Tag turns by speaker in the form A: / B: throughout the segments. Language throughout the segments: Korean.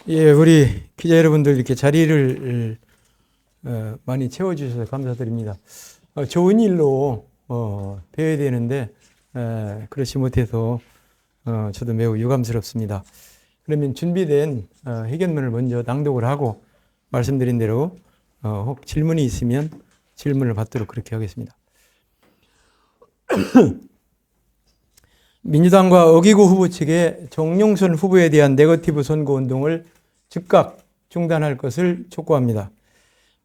A: 예, 우리 기자 여러분들 이렇게 자리를 많이 채워주셔서 감사드립니다. 좋은 일로 뵈야 되는데 그렇지 못해서 저도 매우 유감스럽습니다. 그러면 준비된 회견문을 먼저 낭독을 하고 말씀드린 대로 혹 질문이 있으면 질문을 받도록 그렇게 하겠습니다. 민주당과 어기구 후보 측의 정용선 후보에 대한 네거티브 선거 운동을 즉각 중단할 것을 촉구합니다.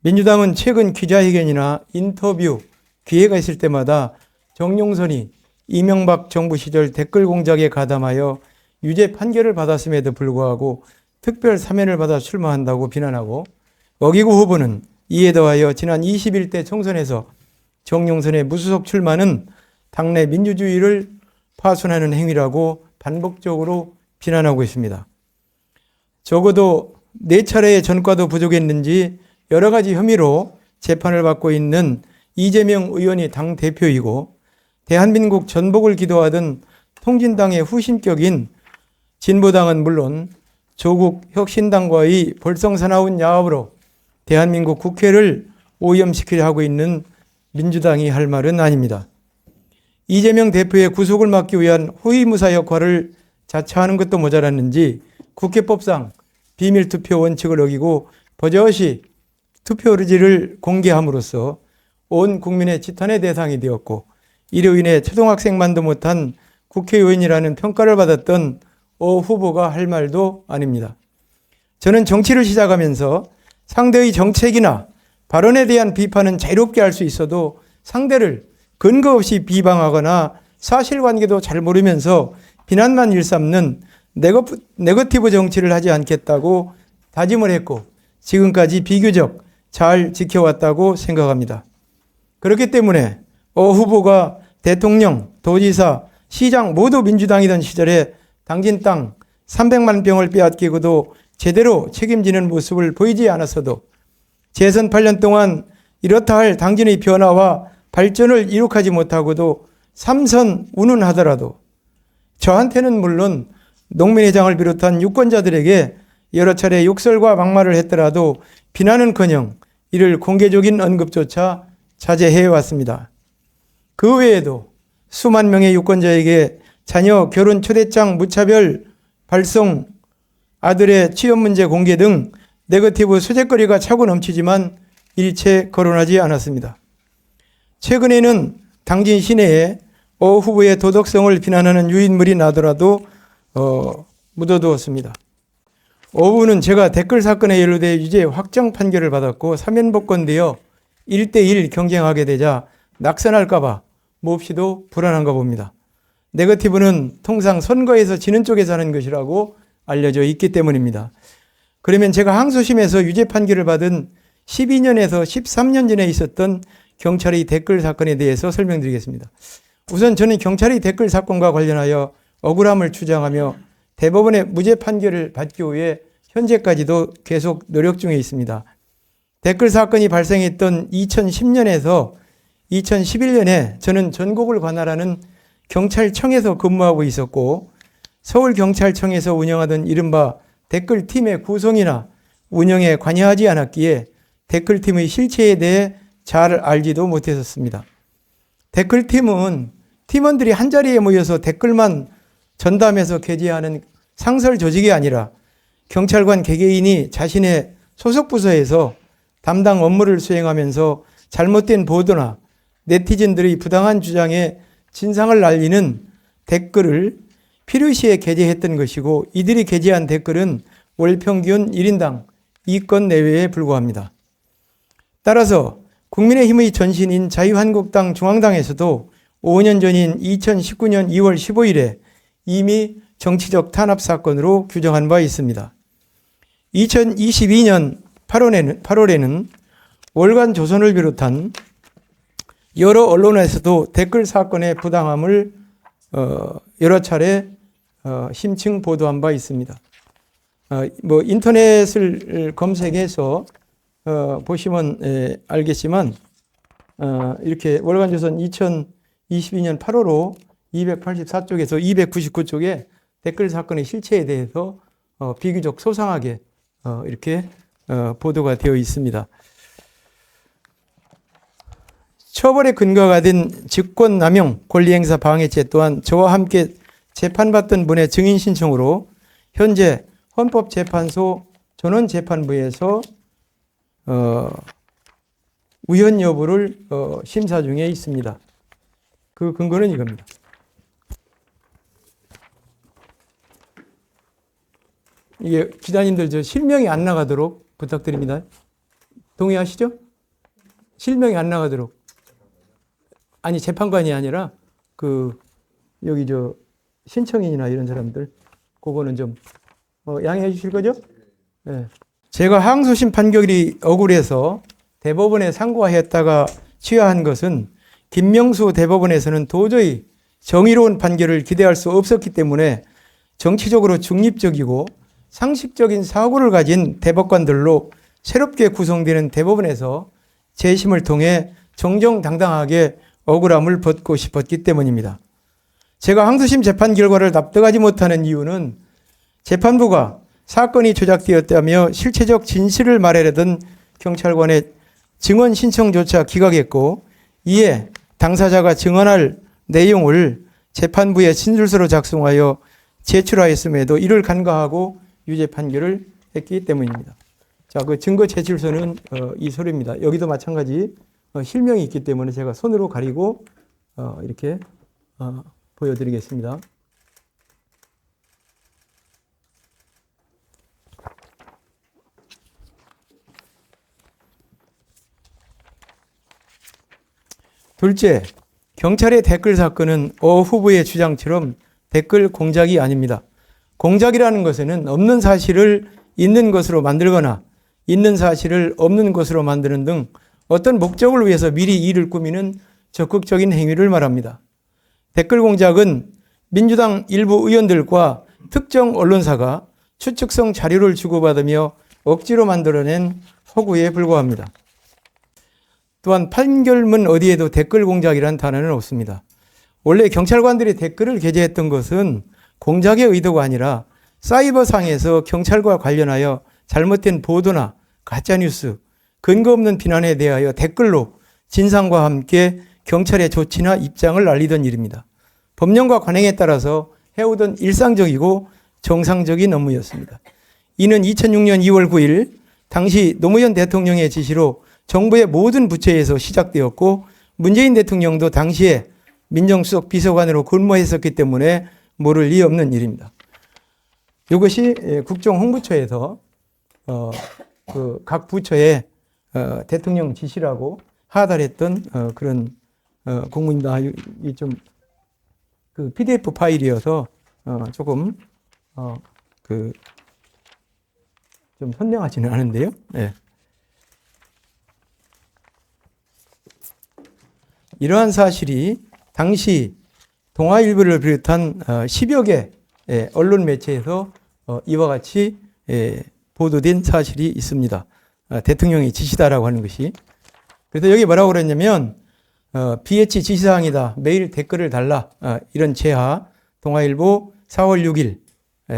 A: 민주당은 최근 기자회견이나 인터뷰 기회가 있을 때마다 정용선이 이명박 정부 시절 댓글 공작에 가담하여 유죄 판결을 받았음에도 불구하고 특별 사면을 받아 출마한다고 비난하고, 어기구 후보는 이에 더하여 지난 21대 총선에서 정용선의 무소속 출마는 당내 민주주의를 파손하는 행위라고 반복적으로 비난하고 있습니다. 적어도 4차례의 전과도 부족했는지 여러 가지 혐의로 재판을 받고 있는 이재명 의원이 당대표이고, 대한민국 전복을 기도하던 통진당의 후신격인 진보당은 물론 조국 혁신당과의 볼썽사나운 야합으로 대한민국 국회를 오염시키려 하고 있는 민주당이 할 말은 아닙니다. 이재명 대표의 구속을 막기 위한 호위무사 역할을 자처하는 것도 모자랐는지 국회법상 비밀투표 원칙을 어기고 버젓이 투표 의지를 공개함으로써 온 국민의 지탄의 대상이 되었고, 이로 인해 초등학생만도 못한 국회의원이라는 평가를 받았던 후보가 할 말도 아닙니다. 저는 정치를 시작하면서 상대의 정책이나 발언에 대한 비판은 자유롭게 할 수 있어도 상대를 근거 없이 비방하거나 사실관계도 잘 모르면서 비난만 일삼는 네거티브 정치를 하지 않겠다고 다짐을 했고, 지금까지 비교적 잘 지켜왔다고 생각합니다. 그렇기 때문에 후보가 대통령, 도지사, 시장 모두 민주당이던 시절에 당진 땅 300만 평을 빼앗기고도 제대로 책임지는 모습을 보이지 않았어도 재선 8년 동안 이렇다 할 당진의 변화와 발전을 이룩하지 못하고도 3선 운운하더라도 저한테는 물론 농민회장을 비롯한 유권자들에게 여러 차례 욕설과 막말을 했더라도 비난은커녕 이를 공개적인 언급조차 자제해왔습니다. 그 외에도 수만 명의 유권자에게 자녀 결혼 초대장 무차별 발송, 아들의 취업 문제 공개 등 네거티브 소재거리가 차고 넘치지만 일체 거론하지 않았습니다. 최근에는 당진 시내에 후보의 도덕성을 비난하는 유인물이 나더라도 묻어두었습니다. 후보는 제가 댓글 사건에 연루돼 유죄 확정 판결을 받았고 사면복권되어 1대1 경쟁하게 되자 낙선할까 봐 몹시도 불안한가 봅니다. 네거티브는 통상 선거에서 지는 쪽에서 하는 것이라고 알려져 있기 때문입니다. 그러면 제가 항소심에서 유죄 판결을 받은 12년에서 13년 전에 있었던 경찰의 댓글 사건에 대해서 설명드리겠습니다. 우선 저는 경찰의 댓글 사건과 관련하여 억울함을 주장하며 대법원의 무죄 판결을 받기 위해 현재까지도 계속 노력 중에 있습니다. 댓글 사건이 발생했던 2010년에서 2011년에 저는 전국을 관할하는 경찰청에서 근무하고 있었고, 서울경찰청에서 운영하던 이른바 댓글팀의 구성이나 운영에 관여하지 않았기에 댓글팀의 실체에 대해 잘 알지도 못했었습니다. 댓글팀은 팀원들이 한자리에 모여서 댓글만 전담해서 게재하는 상설 조직이 아니라 경찰관 개개인이 자신의 소속 부서에서 담당 업무를 수행하면서 잘못된 보도나 네티즌들의 부당한 주장에 진상을 알리는 댓글을 필요시에 게재했던 것이고, 이들이 게재한 댓글은 월 평균 1인당 2건 내외에 불과합니다. 따라서 국민의힘의 전신인 자유한국당 중앙당에서도 5년 전인 2019년 2월 15일에 이미 정치적 탄압 사건으로 규정한 바 있습니다. 2022년 8월에는 월간 조선을 비롯한 여러 언론에서도 댓글 사건의 부당함을 여러 차례 심층 보도한 바 있습니다. 인터넷을 검색해서 보시면 알겠지만 이렇게 월간 조선 2022년 8월호 284쪽에서 299쪽에 댓글 사건의 실체에 대해서 비교적 소상하게 이렇게 보도가 되어 있습니다. 처벌의 근거가 된 직권남용, 권리행사 방해죄 또한 저와 함께 재판받던 분의 증인 신청으로 현재 헌법재판소 전원재판부에서 우연 여부를 심사 중에 있습니다. 그 근거는 이겁니다. 이게 기자님들 저 실명이 안 나가도록 부탁드립니다. 동의하시죠? 실명이 안 나가도록. 아니 재판관이 아니라 여기 저 신청인이나 이런 사람들 그거는 좀 양해해 주실 거죠? 네. 제가 항소심 판결이 억울해서 대법원에 상고하였다가 취하한 것은 김명수 대법원에서는 도저히 정의로운 판결을 기대할 수 없었기 때문에 정치적으로 중립적이고 상식적인 사고를 가진 대법관들로 새롭게 구성되는 대법원에서 재심을 통해 정정당당하게 억울함을 벗고 싶었기 때문입니다. 제가 항소심 재판 결과를 납득하지 못하는 이유는 재판부가 사건이 조작되었다며 실체적 진실을 말하려던 경찰관의 증언 신청조차 기각했고 이에 당사자가 증언할 내용을 재판부에 진술서로 작성하여 제출하였음에도 이를 간과하고 유죄 판결을 했기 때문입니다. 자, 그 증거 제출서는 이 서류입니다. 여기도 마찬가지 실명이 있기 때문에 제가 손으로 가리고 이렇게 보여드리겠습니다. 둘째, 경찰의 댓글 사건은 후보의 주장처럼 댓글 공작이 아닙니다. 공작이라는 것은 없는 사실을 있는 것으로 만들거나 있는 사실을 없는 것으로 만드는 등 어떤 목적을 위해서 미리 일을 꾸미는 적극적인 행위를 말합니다. 댓글 공작은 민주당 일부 의원들과 특정 언론사가 추측성 자료를 주고받으며 억지로 만들어낸 허구에 불과합니다. 또한 판결문 어디에도 댓글 공작이라는 단어는 없습니다. 원래 경찰관들이 댓글을 게재했던 것은 공작의 의도가 아니라 사이버상에서 경찰과 관련하여 잘못된 보도나 가짜뉴스, 근거 없는 비난에 대하여 댓글로 진상과 함께 경찰의 조치나 입장을 알리던 일입니다. 법령과 관행에 따라서 해오던 일상적이고 정상적인 업무였습니다. 이는 2006년 2월 9일 당시 노무현 대통령의 지시로 정부의 모든 부처에서 시작되었고 문재인 대통령도 당시에 민정수석 비서관으로 근무했었기 때문에 모를 리 없는 일입니다. 이것이 국정홍보처에서 각 부처에 대통령 지시라고 하달했던 그런 공문입니다. 이 좀 PDF 파일이어서 조금 좀 선명하지는 않은데요. 네. 이러한 사실이 당시 동아일보를 비롯한 10여 개 언론 매체에서 이와 같이 보도된 사실이 있습니다. 대통령이 지시다라고 하는 것이. 그래서 여기 뭐라고 그랬냐면 BH 지시사항이다. 매일 댓글을 달라. 이런 제하 동아일보 4월 6일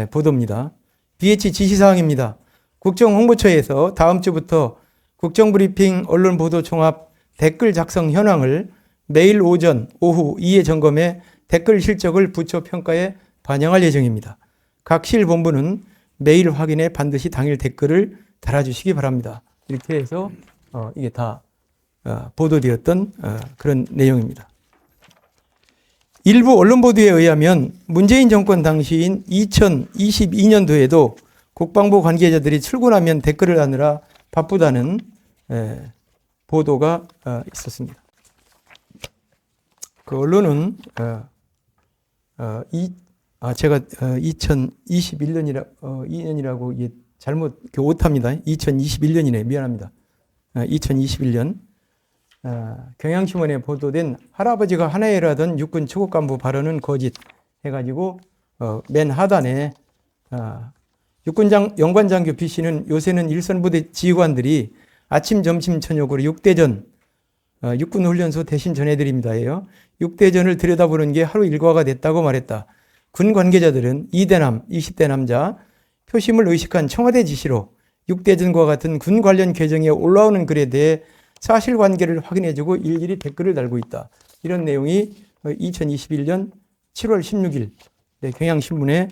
A: 보도입니다. BH 지시사항입니다. 국정홍보처에서 다음 주부터 국정브리핑 언론보도종합 댓글 작성 현황을 매일 오전, 오후 2회 점검해 댓글 실적을 부처 평가에 반영할 예정입니다. 각 실본부는 매일 확인해 반드시 당일 댓글을 달아주시기 바랍니다. 이렇게 해서 이게 다 보도되었던 그런 내용입니다. 일부 언론 보도에 의하면 문재인 정권 당시인 2022년도에도 국방부 관계자들이 출근하면 댓글을 하느라 바쁘다는 보도가 있었습니다. 그 언론은 제가 2021년이라고 잘못 오탑니다. 2021년이네. 미안합니다. 2021년 경향신문에 보도된 할아버지가 하나회라던 육군 초급 간부 발언은 거짓 해가지고 맨 하단에 육군 영관장교 B씨는 요새는 일선부대 지휘관들이 아침, 점심, 저녁으로 6대전 육군훈련소 대신 전해드립니다예요. 6대전을 들여다보는 게 하루 일과가 됐다고 말했다. 군 관계자들은 2대 남, 20대 남자, 표심을 의식한 청와대 지시로 육대전과 같은 군 관련 계정에 올라오는 글에 대해 사실관계를 확인해주고 일일이 댓글을 달고 있다. 이런 내용이 2021년 7월 16일 경향신문에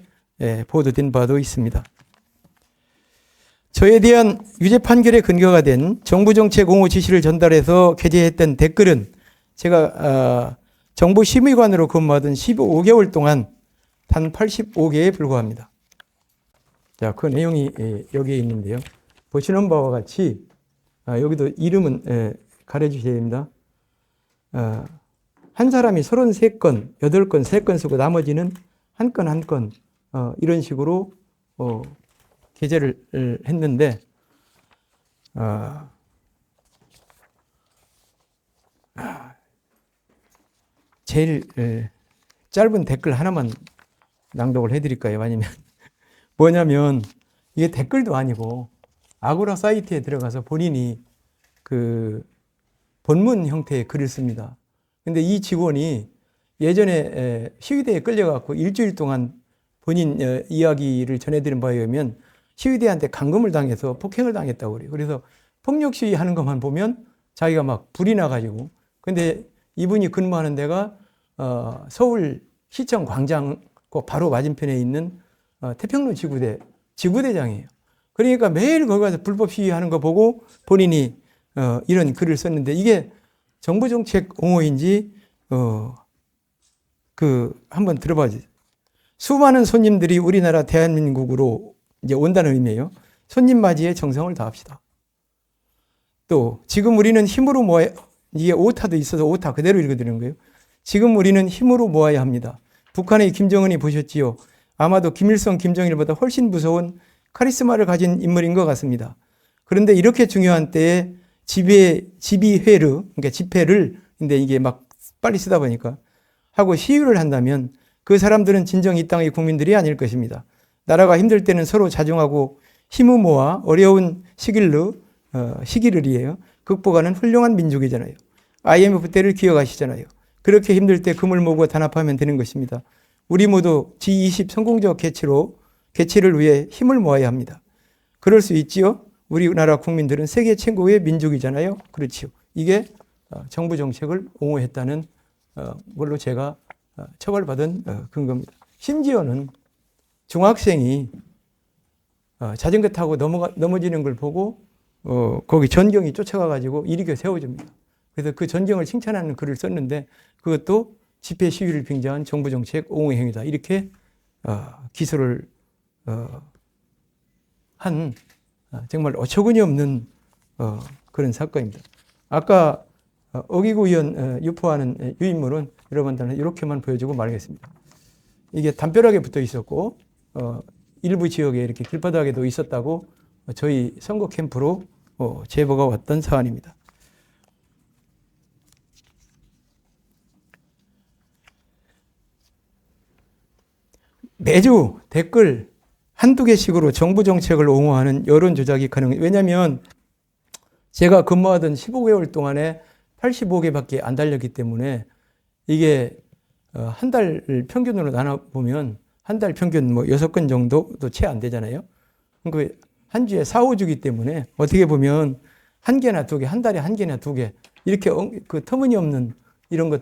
A: 보도된 바도 있습니다. 저에 대한 유죄 판결의 근거가 된 정부정책 옹호 지시를 전달해서 게재했던 댓글은 제가 정부 심의관으로 근무하던 15개월 동안 단 85개에 불과합니다. 자, 그 내용이 여기에 있는데요. 보시는 바와 같이 여기도 이름은 가려주셔야 됩니다. 한 사람이 33건, 8건, 3건 쓰고 나머지는 한 건 한 건 이런 식으로 게재를 했는데 제일 짧은 댓글 하나만 낭독을 해드릴까요? 아니면 뭐냐면 이게 댓글도 아니고 아고라 사이트에 들어가서 본인이 그 본문 형태의 글을 씁니다. 근데 이 직원이 예전에 시위대에 끌려가고 일주일 동안 본인 이야기를 전해드린 바에 의하면 시위대한테 감금을 당해서 폭행을 당했다고 그래요. 그래서 폭력 시위하는 것만 보면 자기가 막 불이 나가지고, 근데 이분이 근무하는 데가 서울시청 광장 그 바로 맞은편에 있는 태평로 지구대장이에요. 그러니까 매일 거기 가서 불법 시위하는 거 보고 본인이 이런 글을 썼는데, 이게 정부 정책 옹호인지 한번 들어봐 주세요. 수많은 손님들이 우리나라 대한민국으로 이제 온다는 의미예요. 손님 맞이에 정성을 다합시다. 또 지금 우리는 힘으로 모아야, 이게 오타도 있어서 오타 그대로 읽어드리는 거예요. 지금 우리는 힘으로 모아야 합니다. 북한의 김정은이 보셨지요. 아마도 김일성, 김정일보다 훨씬 무서운 카리스마를 가진 인물인 것 같습니다. 그런데 이렇게 중요한 때에 그러니까 집회를, 근데 이게 막 빨리 쓰다 보니까 하고 시위를 한다면 그 사람들은 진정 이 땅의 국민들이 아닐 것입니다. 나라가 힘들 때는 서로 자중하고 힘을 모아 어려운 시기를이에요. 극복하는 훌륭한 민족이잖아요. IMF 때를 기억하시잖아요. 그렇게 힘들 때 금을 모으고 단합하면 되는 것입니다. 우리 모두 G20 성공적 개최를 위해 힘을 모아야 합니다. 그럴 수 있지요? 우리나라 국민들은 세계 최고의 민족이잖아요. 그렇지요. 이게 정부 정책을 옹호했다는 걸로 제가 처벌받은 근거입니다. 심지어는 중학생이 자전거 타고 넘어지는 걸 보고 거기 전경이 쫓아가가지고 일으켜 세워줍니다. 그래서 그 전경을 칭찬하는 글을 썼는데 그것도 집회 시위를 빙자한 정부 정책 옹호 행위다. 이렇게 기소를 한 정말 어처구니 없는 그런 사건입니다. 아까 어기구 의원 유포하는 유인물은 여러분들은 이렇게만 보여주고 말겠습니다. 이게 담벼락에 붙어 있었고 일부 지역에 이렇게 길바닥에도 있었다고 저희 선거 캠프로 제보가 왔던 사안입니다. 매주 댓글 한두 개씩으로 정부 정책을 옹호하는 여론 조작이 가능해요. 왜냐하면 제가 근무하던 15개월 동안에 85개밖에 안 달렸기 때문에 이게 한 달 평균으로 나눠보면 한 달 평균 뭐 6건 정도도 채 안 되잖아요. 그러니까 한 주에 4, 5주기 때문에 어떻게 보면 한 개나 두 개, 한 달에 한 개나 두 개 이렇게 그 터무니없는 이런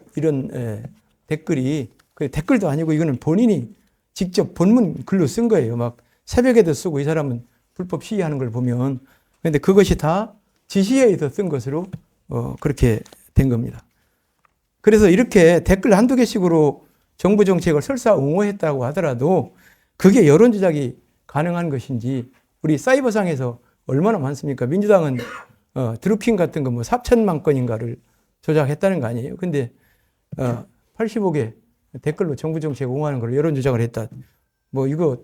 A: 댓글이 그 댓글도 아니고 이거는 본인이 직접 본문 글로 쓴 거예요. 막 새벽에도 쓰고 이 사람은 불법 시위하는 걸 보면. 그런데 그것이 다 지시에 의해서 쓴 것으로 그렇게 된 겁니다. 그래서 이렇게 댓글 한두 개씩으로 정부 정책을 설사 옹호했다고 하더라도 그게 여론 조작이 가능한 것인지, 우리 사이버상에서 얼마나 많습니까? 민주당은 드루킹 같은 거 뭐 4천만 건인가를 조작했다는 거 아니에요? 근데 85개 댓글로 정부 정책 옹호하는 걸 여론 조작을 했다. 뭐 이거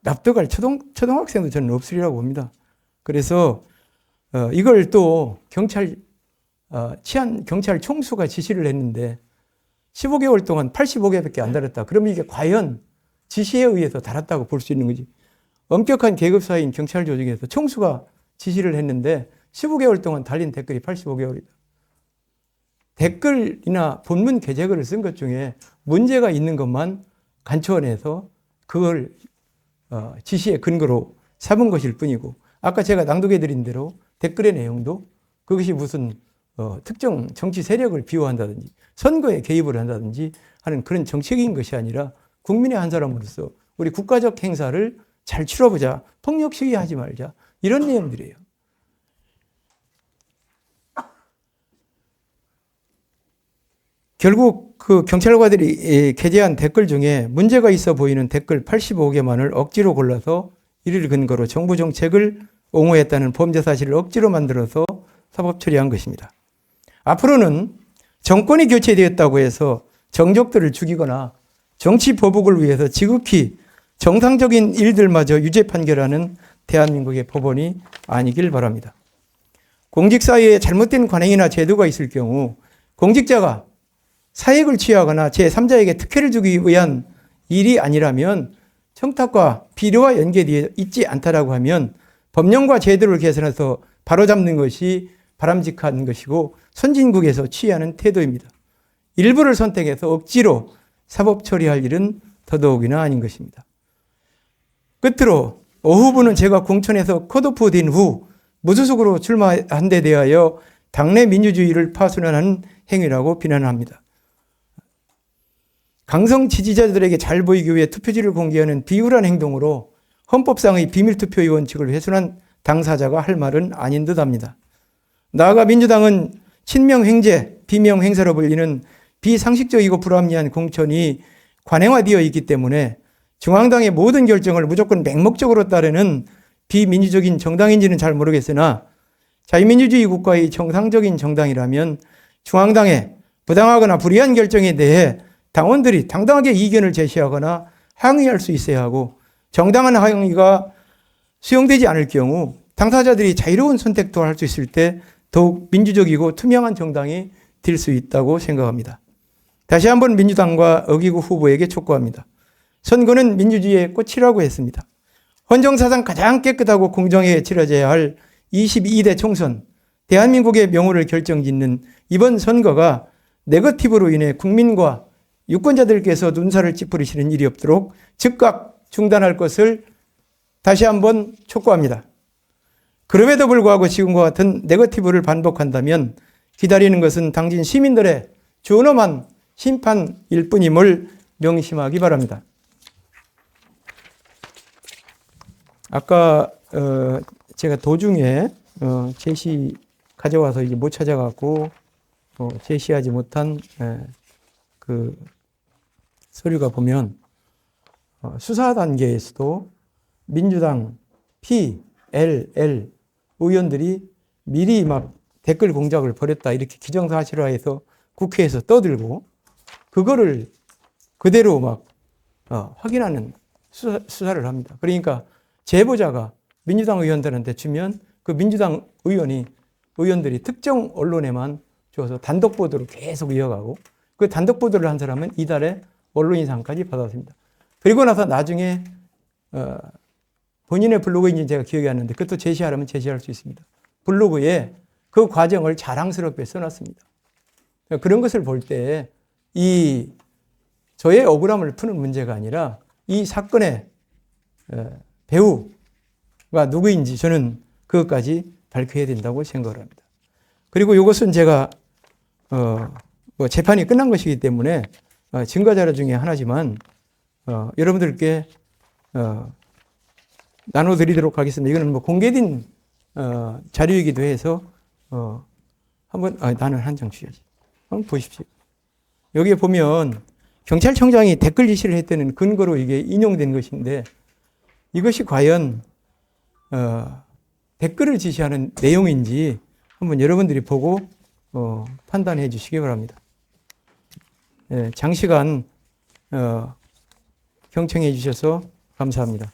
A: 납득할 초등학생도 저는 없으리라고 봅니다. 그래서 이걸 또 경찰 총수가 지시를 했는데 15개월 동안 85개밖에 안 달았다. 그러면 이게 과연 지시에 의해서 달았다고 볼 수 있는 거지. 엄격한 계급 사이인 경찰 조직에서 총수가 지시를 했는데 15개월 동안 달린 댓글이 85개월이다. 댓글이나 본문 게재글을 쓴 것 중에 문제가 있는 것만 간추어내서 그걸 지시의 근거로 삼은 것일 뿐이고, 아까 제가 낭독해 드린 대로 댓글의 내용도 그것이 무슨 특정 정치 세력을 비호한다든지 선거에 개입을 한다든지 하는 그런 정책인 것이 아니라 국민의 한 사람으로서 우리 국가적 행사를 잘 치러보자, 폭력 시위하지 말자, 이런 내용들이에요. 결국 그 경찰관들이 게재한 댓글 중에 문제가 있어 보이는 댓글 85개만을 억지로 골라서 이를 근거로 정부 정책을 옹호했다는 범죄 사실을 억지로 만들어서 사법 처리한 것입니다. 앞으로는 정권이 교체되었다고 해서 정적들을 죽이거나 정치 보복을 위해서 지극히 정상적인 일들마저 유죄 판결하는 대한민국의 법원이 아니길 바랍니다. 공직사회에 잘못된 관행이나 제도가 있을 경우 공직자가 사익을 취하거나 제3자에게 특혜를 주기 위한 일이 아니라면 청탁과 비리와 연계되어 있지 않다라고 하면 법령과 제도를 개선해서 바로잡는 것이 바람직한 것이고 선진국에서 취하는 태도입니다. 일부를 선택해서 억지로 사법 처리할 일은 더더욱이나 아닌 것입니다. 끝으로 오후부는 제가 공천에서 컷오프된 후 무소속으로 출마한 데 대하여 당내 민주주의를 파손하는 행위라고 비난합니다. 강성 지지자들에게 잘 보이기 위해 투표지를 공개하는 비굴한 행동으로 헌법상의 비밀투표의 원칙을 훼손한 당사자가 할 말은 아닌 듯합니다. 나아가 민주당은 친명횡재, 비명행사로 불리는 비상식적이고 불합리한 공천이 관행화되어 있기 때문에 중앙당의 모든 결정을 무조건 맹목적으로 따르는 비민주적인 정당인지는 잘 모르겠으나 자유민주주의 국가의 정상적인 정당이라면 중앙당의 부당하거나 불의한 결정에 대해 당원들이 당당하게 이견을 제시하거나 항의할 수 있어야 하고, 정당한 항의가 수용되지 않을 경우 당사자들이 자유로운 선택도 할 수 있을 때 더욱 민주적이고 투명한 정당이 될 수 있다고 생각합니다. 다시 한번 민주당과 어기구 후보에게 촉구합니다. 선거는 민주주의의 꽃이라고 했습니다. 헌정사상 가장 깨끗하고 공정하게 치러져야 할 22대 총선, 대한민국의 명호를 결정짓는 이번 선거가 네거티브로 인해 국민과 유권자들께서 눈살을 찌푸리시는 일이 없도록 즉각 중단할 것을 다시 한번 촉구합니다. 그럼에도 불구하고 지금과 같은 네거티브를 반복한다면 기다리는 것은 당진 시민들의 준엄한 심판일 뿐임을 명심하기 바랍니다. 아까 제가 도중에 제시 가져와서 이제 못 찾아갖고 제시하지 못한 그 서류가 보면 수사 단계에서도 민주당 PLL 의원들이 미리 막 댓글 공작을 벌였다 이렇게 기정사실화해서 국회에서 떠들고 그거를 그대로 막 확인하는 수사를 합니다. 그러니까 제보자가 민주당 의원들한테 주면 그 민주당 의원들이 특정 언론에만 줘서 단독 보도를 계속 이어가고 그 단독 보도를 한 사람은 이달에 언론인상까지 받았습니다. 그리고 나서 나중에 본인의 블로그인지 제가 기억이 안 나는데 그것도 제시하려면 제시할 수 있습니다. 블로그에 그 과정을 자랑스럽게 써놨습니다. 그런 것을 볼 때 저의 억울함을 푸는 문제가 아니라 이 사건의 배우가 누구인지 저는 그것까지 밝혀야 된다고 생각을 합니다. 그리고 이것은 제가 재판이 끝난 것이기 때문에 증거자료 중에 하나지만 여러분들께 나눠드리도록 하겠습니다. 이거는 공개된 자료이기도 해서 한번 나는 한 장 주셔야지. 한번 보십시오. 여기에 보면 경찰청장이 댓글 지시를 했다는 근거로 이게 인용된 것인데 이것이 과연 댓글을 지시하는 내용인지 한번 여러분들이 보고 판단해 주시기 바랍니다. 장시간 경청해 주셔서 감사합니다.